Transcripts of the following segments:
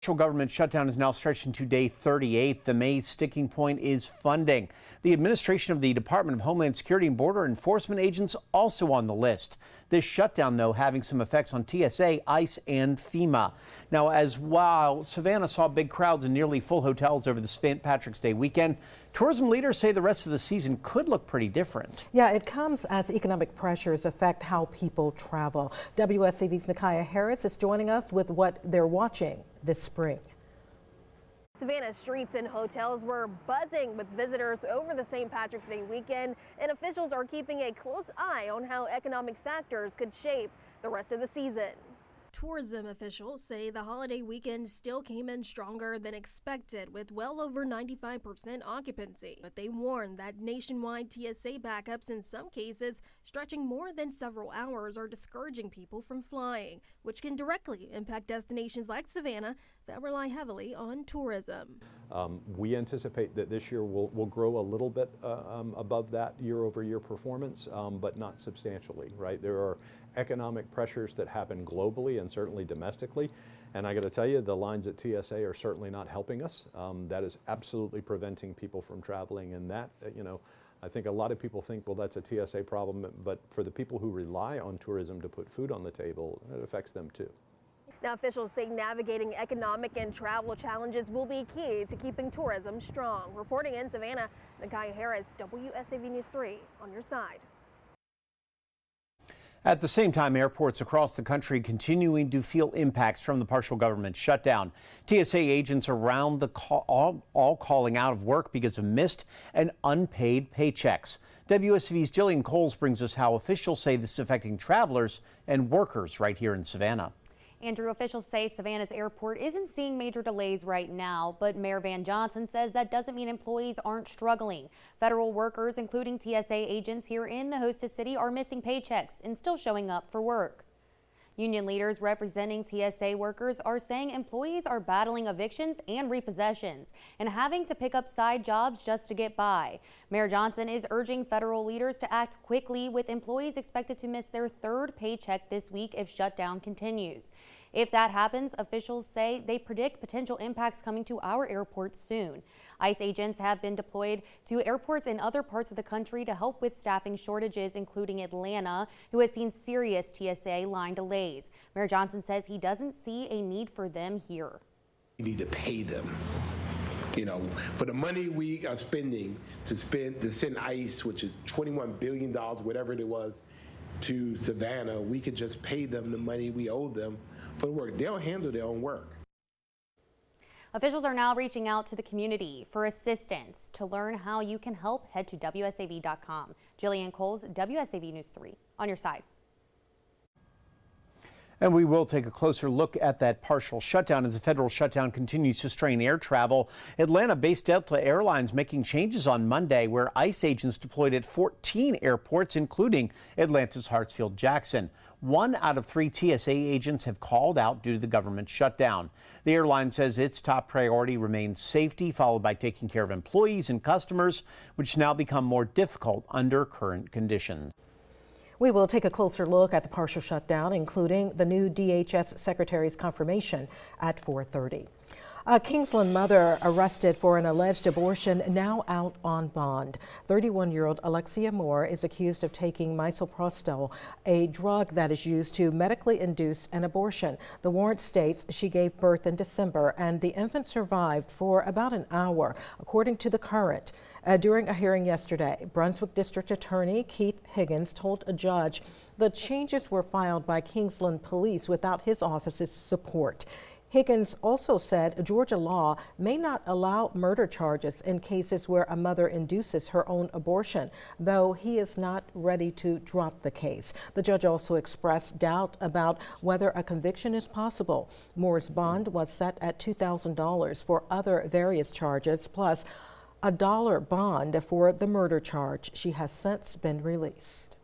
Federal government shutdown is now stretched into day 38. The May sticking point is funding. The administration of the Department of Homeland Security and Border Enforcement agents also on the list. This shutdown, though, having some effects on TSA, ICE, and FEMA. Now, as while Savannah saw big crowds and nearly full hotels over the St. Patrick's Day weekend, tourism leaders say the rest of the season could look pretty different. Yeah, it comes as economic pressures affect how people travel. WSAV's Nakaya Harris is joining us with what they're watching this spring. Savannah streets and hotels were buzzing with visitors over the St. Patrick's Day weekend, and officials are keeping a close eye on how economic factors could shape the rest of the season. Tourism officials say the holiday weekend still came in stronger than expected with well over 95% occupancy. But they warn that nationwide TSA backups in some cases stretching more than several hours are discouraging people from flying, which can directly impact destinations like Savannah that rely heavily on tourism. We anticipate that this year will grow a little bit above that year-over-year performance, but not substantially, right? There are economic pressures that happen globally and certainly domestically. And I got to tell you, the lines at TSA are certainly not helping us. That is absolutely preventing people from traveling. And that, I think a lot of people think, well, that's a TSA problem. But for the people who rely on tourism to put food on the table, it affects them too. Now, officials say navigating economic and travel challenges will be key to keeping tourism strong. Reporting in Savannah, Nakaya Harris, WSAV News 3, on your side. At the same time, airports across the country continuing to feel impacts from the partial government shutdown. TSA agents around all calling out of work because of missed and unpaid paychecks. WSV's Jillian Coles brings us how officials say this is affecting travelers and workers right here in Savannah. Andrew, officials say Savannah's airport isn't seeing major delays right now, but Mayor Van Johnson says that doesn't mean employees aren't struggling. Federal workers, including TSA agents here in the hostess city, are missing paychecks and still showing up for work. Union leaders representing TSA workers are saying employees are battling evictions and repossessions and having to pick up side jobs just to get by. Mayor Johnson is urging federal leaders to act quickly, with employees expected to miss their third paycheck this week if shutdown continues. If that happens, officials say they predict potential impacts coming to our airports soon. ICE agents have been deployed to airports in other parts of the country to help with staffing shortages, including Atlanta, who has seen serious TSA line delays. Mayor Johnson says he doesn't see a need for them here. We need to pay them. For the money we are spending to send ICE, which is $21 billion, whatever it was, to Savannah, we could just pay them the money we owe them for the work. They'll handle their own work. Officials are now reaching out to the community for assistance. To learn how you can help, head to WSAV.com. Jillian Coles, WSAV News 3, on your side. And we will take a closer look at that partial shutdown as the federal shutdown continues to strain air travel. Atlanta-based Delta Airlines making changes on Monday, where ICE agents deployed at 14 airports, including Atlanta's Hartsfield-Jackson. 1 out of 3 TSA agents have called out due to the government shutdown. The airline says its top priority remains safety, followed by taking care of employees and customers, which now become more difficult under current conditions. We will take a closer look at the partial shutdown, including the new DHS Secretary's confirmation at 4:30. A Kingsland mother arrested for an alleged abortion now out on bond. 31-year-old Alexia Moore is accused of taking misoprostol, a drug that is used to medically induce an abortion. The warrant states she gave birth in December and the infant survived for about an hour, according to the Current. During a hearing yesterday, Brunswick District Attorney Keith Higgins told a judge the changes were filed by Kingsland Police without his office's support. Higgins also said Georgia law may not allow murder charges in cases where a mother induces her own abortion, though he is not ready to drop the case. The judge also expressed doubt about whether a conviction is possible. Moore's bond was set at $2,000 for other various charges, plus a $1 bond for the murder charge. She has since been released.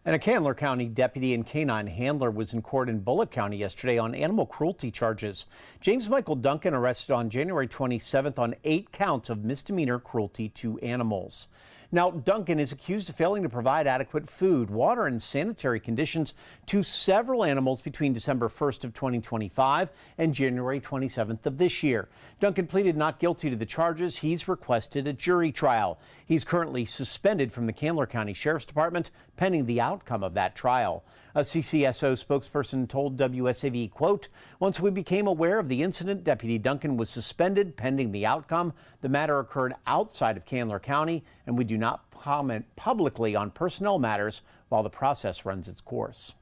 And a Candler County deputy and canine handler was in court in Bullock County yesterday on animal cruelty charges. James Michael Duncan arrested on January 27th on 8 counts of misdemeanor cruelty to animals. Now, Duncan is accused of failing to provide adequate food, water, and sanitary conditions to several animals between December 1st of 2025 and January 27th of this year. Duncan pleaded not guilty to the charges. He's requested a jury trial. He's currently suspended from the Candler County Sheriff's Department pending the outcome of that trial. A CCSO spokesperson told WSAV, quote, "Once we became aware of the incident, Deputy Duncan was suspended pending the outcome. The matter occurred outside of Candler County, and we do not comment publicly on personnel matters while the process runs its course."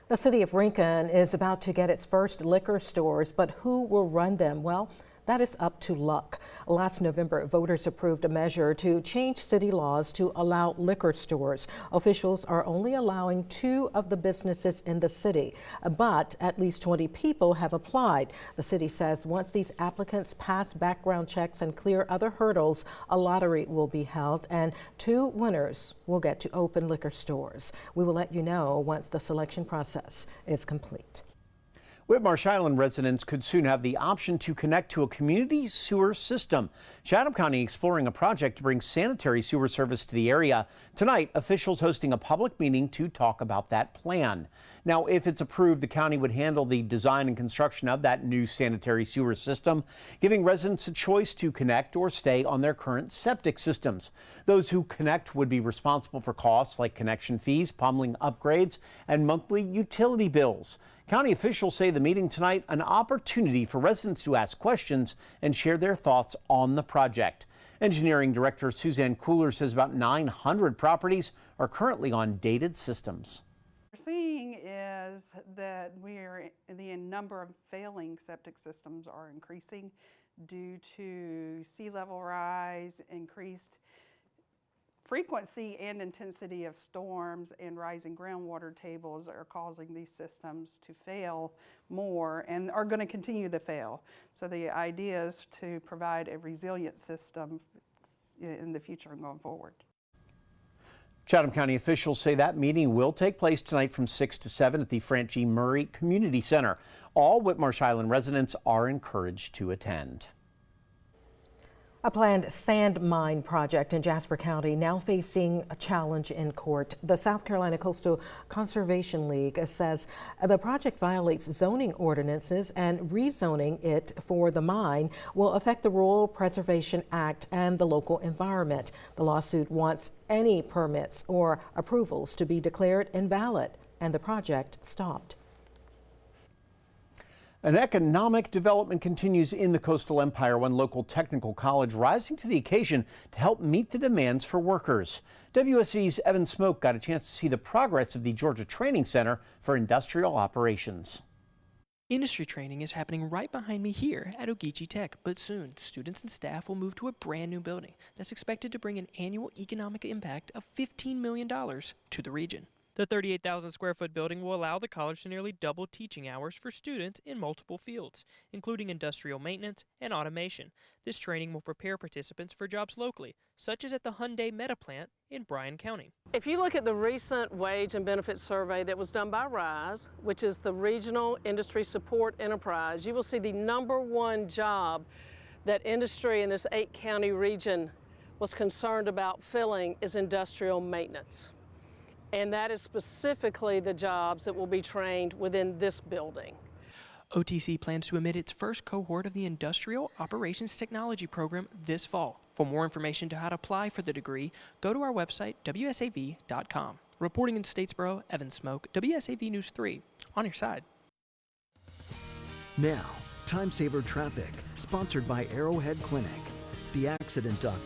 The city of Rincon is about to get its first liquor stores, but who will run them? Well, that is up to luck. Last November, voters approved a measure to change city laws to allow liquor stores. Officials are only allowing 2 of the businesses in the city, but at least 20 people have applied. The city says once these applicants pass background checks and clear other hurdles, a lottery will be held and 2 winners will get to open liquor stores. We will let you know once the selection process is complete. Whitmarsh Island residents could soon have the option to connect to a community sewer system. Chatham County exploring a project to bring sanitary sewer service to the area. Tonight, officials hosting a public meeting to talk about that plan. Now, if it's approved, the county would handle the design and construction of that new sanitary sewer system, giving residents a choice to connect or stay on their current septic systems. Those who connect would be responsible for costs like connection fees, plumbing upgrades, and monthly utility bills. County officials say the meeting tonight an opportunity for residents to ask questions and share their thoughts on the project. Engineering Director Suzanne Cooler says about 900 properties are currently on dated systems. What we're seeing is that the number of failing septic systems are increasing due to sea level rise, increased frequency and intensity of storms, and rising groundwater tables are causing these systems to fail more and are going to continue to fail. So the idea is to provide a resilient system in the future and going forward. Chatham County officials say that meeting will take place tonight from 6 to 7 at the Frank G. Murray Community Center. All Whitmarsh Island residents are encouraged to attend. A planned sand mine project in Jasper County now facing a challenge in court. The South Carolina Coastal Conservation League says the project violates zoning ordinances and rezoning it for the mine will affect the Rural Preservation Act and the local environment. The lawsuit wants any permits or approvals to be declared invalid and the project stopped. An economic development continues in the Coastal Empire, one local technical college rising to the occasion to help meet the demands for workers. WSV's Evan Smoke got a chance to see the progress of the Georgia Training Center for Industrial Operations. Industry training is happening right behind me here at Ogeechee Tech, but soon students and staff will move to a brand new building that's expected to bring an annual economic impact of $15 million to the region. The 38,000 square foot building will allow the college to nearly double teaching hours for students in multiple fields, including industrial maintenance and automation. This training will prepare participants for jobs locally, such as at the Hyundai Meta plant in Bryan County. If you look at the recent wage and benefits survey that was done by RISE, which is the Regional Industry Support Enterprise, you will see the #1 job that industry in this 8-county region was concerned about filling is industrial maintenance. And that is specifically the jobs that will be trained within this building. OTC plans to admit its first cohort of the Industrial Operations Technology program this fall. For more information to how to apply for the degree, go to our website, wsav.com. Reporting in Statesboro, Evan Smoke, WSAV News 3, on your side. Now, Time Saver Traffic, sponsored by Arrowhead Clinic. The accident doctor